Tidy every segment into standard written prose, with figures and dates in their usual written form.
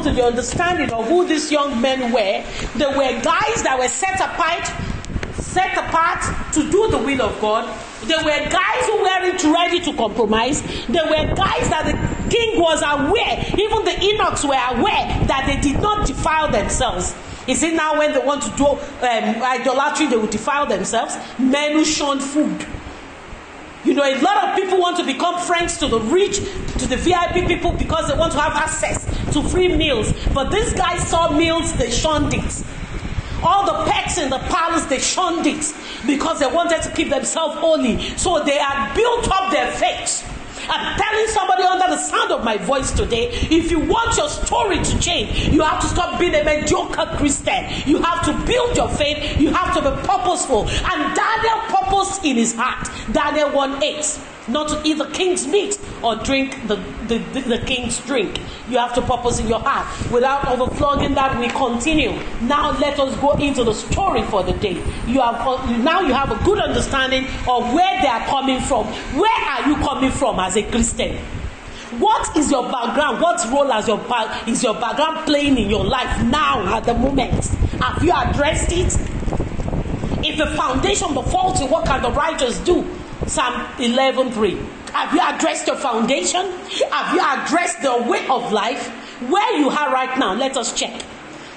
come to the understanding of who these young men were, they were guys that were set apart to do the will of God. They were guys who weren't ready to compromise. They were guys that the king was aware, even the eunuchs were aware that they did not defile themselves. You see, now when they want to do idolatry, they will defile themselves. Men who shunned food. You know, a lot of people want to become friends to the rich, to the VIP people, because they want to have access to free meals. But these guys saw meals, they shunned it. All the pets in the palace, they shunned it because they wanted to keep themselves holy. So they had built up their faith. I'm telling somebody under the sound of my voice today, if you want your story to change, you have to stop being a mediocre Christian. You have to build your faith. You have to be purposeful. And Daniel purposed in his heart. Daniel 1:8. Not to eat the king's meat or drink the king's drink. You have to purpose in your heart. Without overflowing that, we continue. Now let us go into the story for the day. Now you have a good understanding of where they are coming from. Where are you coming from as a Christian? What is your background? What role is your background playing in your life now at the moment? Have you addressed it? If the foundation be faulty, what can the righteous do? Psalm 11:3. Have you addressed your foundation? Have you addressed the way of life? Where you are right now, let us check.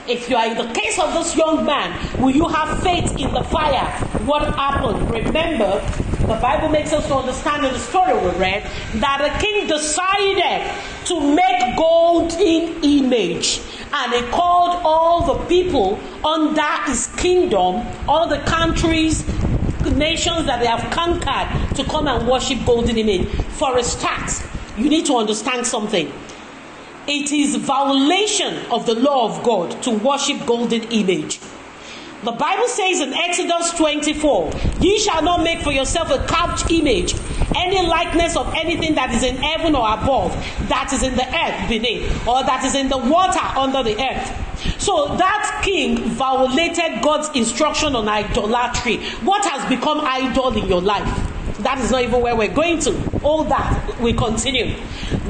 If you are in the case of this young man, will you have faith in the fire? What happened? Remember, the Bible makes us to understand in the story we read that the king decided to make golden image, and he called all the people under his kingdom, all the countries, nations that they have conquered, to come and worship golden image. For a start, you need to understand something. It is violation of the law of God to worship golden image. The Bible says in Exodus 24, ye shall not make for yourself a carved image, any likeness of anything that is in heaven or above, that is in the earth beneath, or that is in the water under the earth. So that king violated God's instruction on idolatry. What has become idol in your life? That is not even where we're going to. All that, we continue.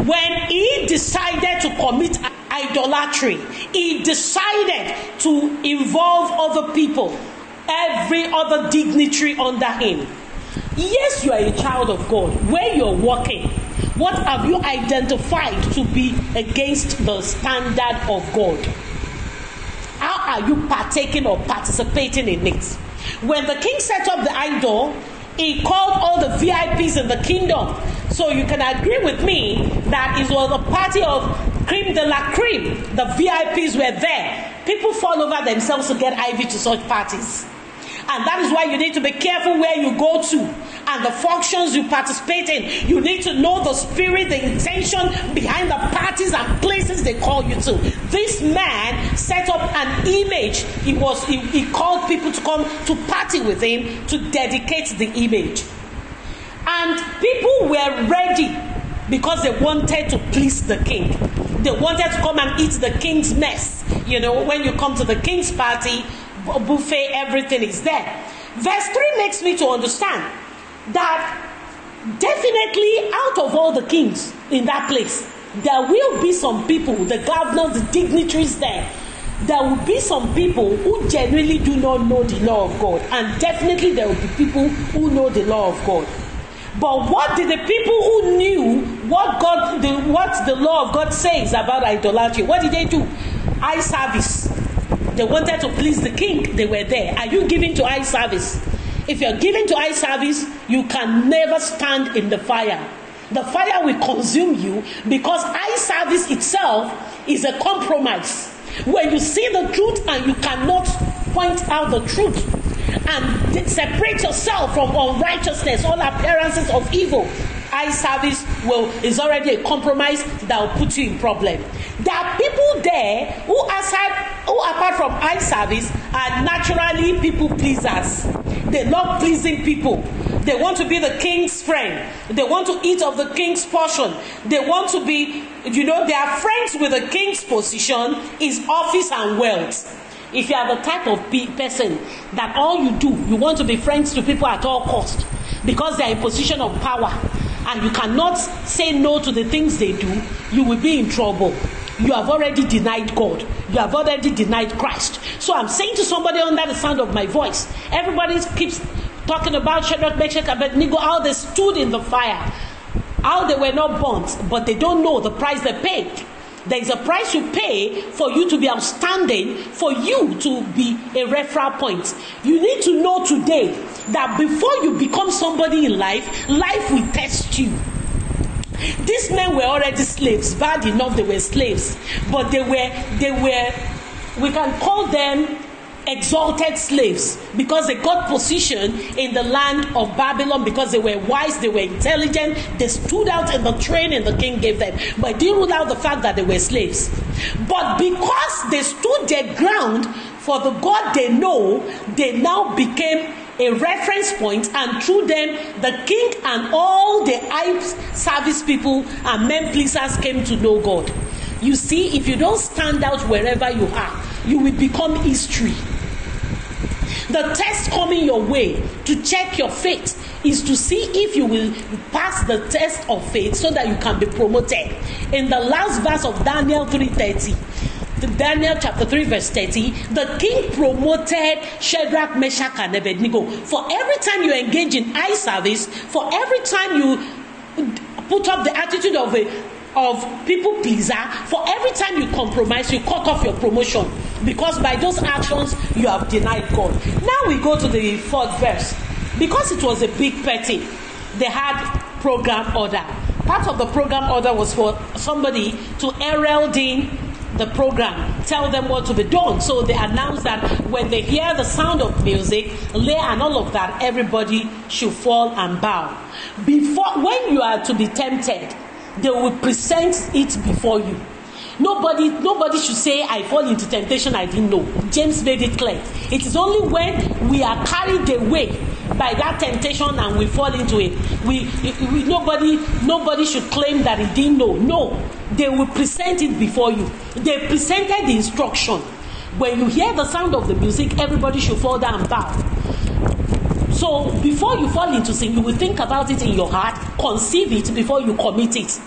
When he decided to commit idolatry, he decided to involve other people, every other dignitary under him. Yes, you are a child of God. Where you're working, what have you identified to be against the standard of God? How are you partaking or participating in it? When the king set up the idol, he called all the VIPs in the kingdom. So you can agree with me that it was a party of creme de la creme. The VIPs were there. People fall over themselves to get IV to such parties. And that is why you need to be careful where you go to and the functions you participate in. You need to know the spirit, the intention behind the parties and places they call you to. This man set up an image. He called people to come to party with him, to dedicate the image. And people were ready because they wanted to please the king. They wanted to come and eat the king's mess. You know, when you come to the king's party, buffet, everything is there. Verse 3 makes me to understand that definitely out of all the kings in that place, there will be some people, the governors, the dignitaries there will be some people who genuinely do not know the law of God, and definitely there will be people who know the law of God. But what did the people who knew what the law of God says about idolatry, what did they do? Eye service. They wanted to please the king. They were there. Are you giving to eye service? If you're giving to eye service, you can never stand in the fire. The fire will consume you because eye service itself is a compromise. When you see the truth and you cannot point out the truth and separate yourself from unrighteousness, all appearances of evil, eye service is already a compromise that will put you in problem. There are people there who apart from eye service, are naturally people pleasers. They love pleasing people. They want to be the king's friend. They want to eat of the king's portion. They want to be, they are friends with the king's position, his office and wealth. If you are the type of person that all you do, you want to be friends to people at all cost because they are in position of power and you cannot say no to the things they do, you will be in trouble. you have already denied God. You have already denied Christ. So I'm saying to somebody under the sound of my voice, everybody keeps talking about Shadrach, Meshach, and Abednego, how they stood in the fire, how they were not burnt, but they don't know the price they paid. There is a price you pay for you to be outstanding, for you to be a referral point. You need to know today that before you become somebody in life, life will test you. These men were already slaves. Bad enough they were slaves, but they were we can call them exalted slaves, because they got position in the land of Babylon, because they were wise, they were intelligent, they stood out in the training the king gave them. But it didn't rule out the fact that they were slaves. But because they stood their ground for the God they know, they now became a reference point, and through them the king and all the eye service people and men pleasers came to know God. You see, if you don't stand out wherever you are, you will become history. The test coming your way to check your faith is to see if you will pass the test of faith so that you can be promoted. In the last verse of Daniel 3:30, Daniel chapter 3 verse 30, the king promoted Shadrach, Meshach, and Abednego. For every time you engage in eye service, for every time you put up the attitude of people pleaser, for every time you compromise, you cut off your promotion, because by those actions you have denied God. Now we go to the 4th verse. Because it was a big party, they had program order. Part of the program order was for somebody to herald in the program, tell them what to be done. So they announced that when they hear the sound of music, lay and all of that, everybody should fall and bow. When you are to be tempted, they will present it before you. Nobody should say, I fall into temptation, I didn't know. James made it clear. It is only when we are carried away by that temptation and we fall into it. Nobody should claim that he didn't know. No, they will present it before you. They presented the instruction. When you hear the sound of the music, everybody should fall down and bow. So before you fall into sin, you will think about it in your heart, conceive it before you commit it.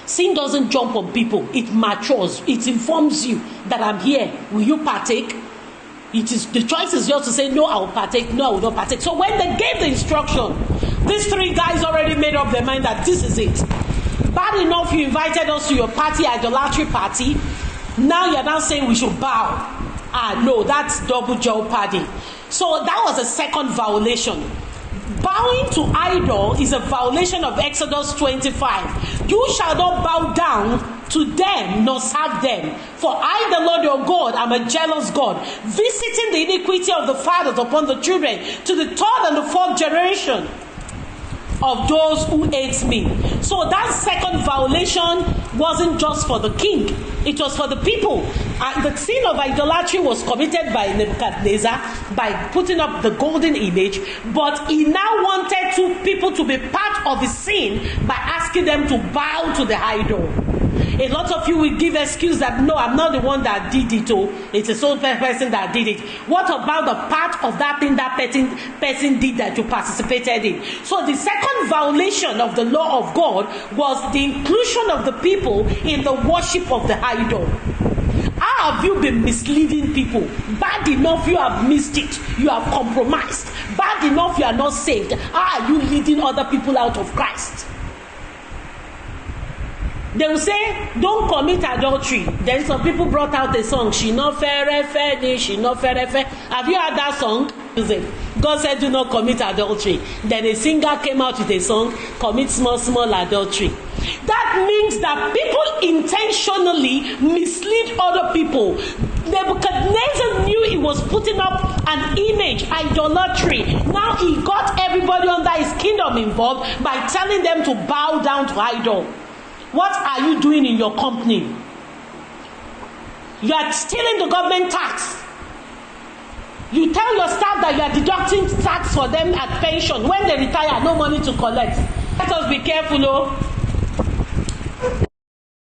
Sin doesn't jump on people. It matures. It informs you that I'm here. Will you partake? The choice is yours to say, no, I will partake. No, I will not partake. So when they gave the instruction, these 3 guys already made up their mind that this is it. Bad enough you invited us to your party, idolatry party. Now you're now saying we should bow. No, that's double jeopardy. So that was a second violation. Bowing to idol is a violation of Exodus 25. You shall not bow down to them nor serve them. For I, the Lord your God, am a jealous God, visiting the iniquity of the fathers upon the children to the 3rd and the 4th generation of those who hate me. So that second violation wasn't just for the king, it was for the people. The sin of idolatry was committed by Nebuchadnezzar by putting up the golden image, but he now wanted people to be part of the sin by asking them to bow to the idol. A lot of you will give excuse that, no, I'm not the one that did it. It's a sole person that did it. What about the part of that thing that person did that you participated in? So the second violation of the law of God was the inclusion of the people in the worship of the idol. How have you been misleading people? Bad enough you have missed it. You have compromised. Bad enough you are not saved. How are you leading other people out of Christ? They will say, don't commit adultery. Then some people brought out a song, she no fair, she no fair. Have you heard that song? God said, do not commit adultery. Then a singer came out with a song, commit small adultery. That means that people intentionally mislead other people. Nebuchadnezzar knew he was putting up an image, idolatry. Now he got everybody under his kingdom involved by telling them to bow down to idol. What are you doing in your company? You are stealing the government tax. You tell your staff that you are deducting tax for them at pension. When they retire, no money to collect. Let us be careful,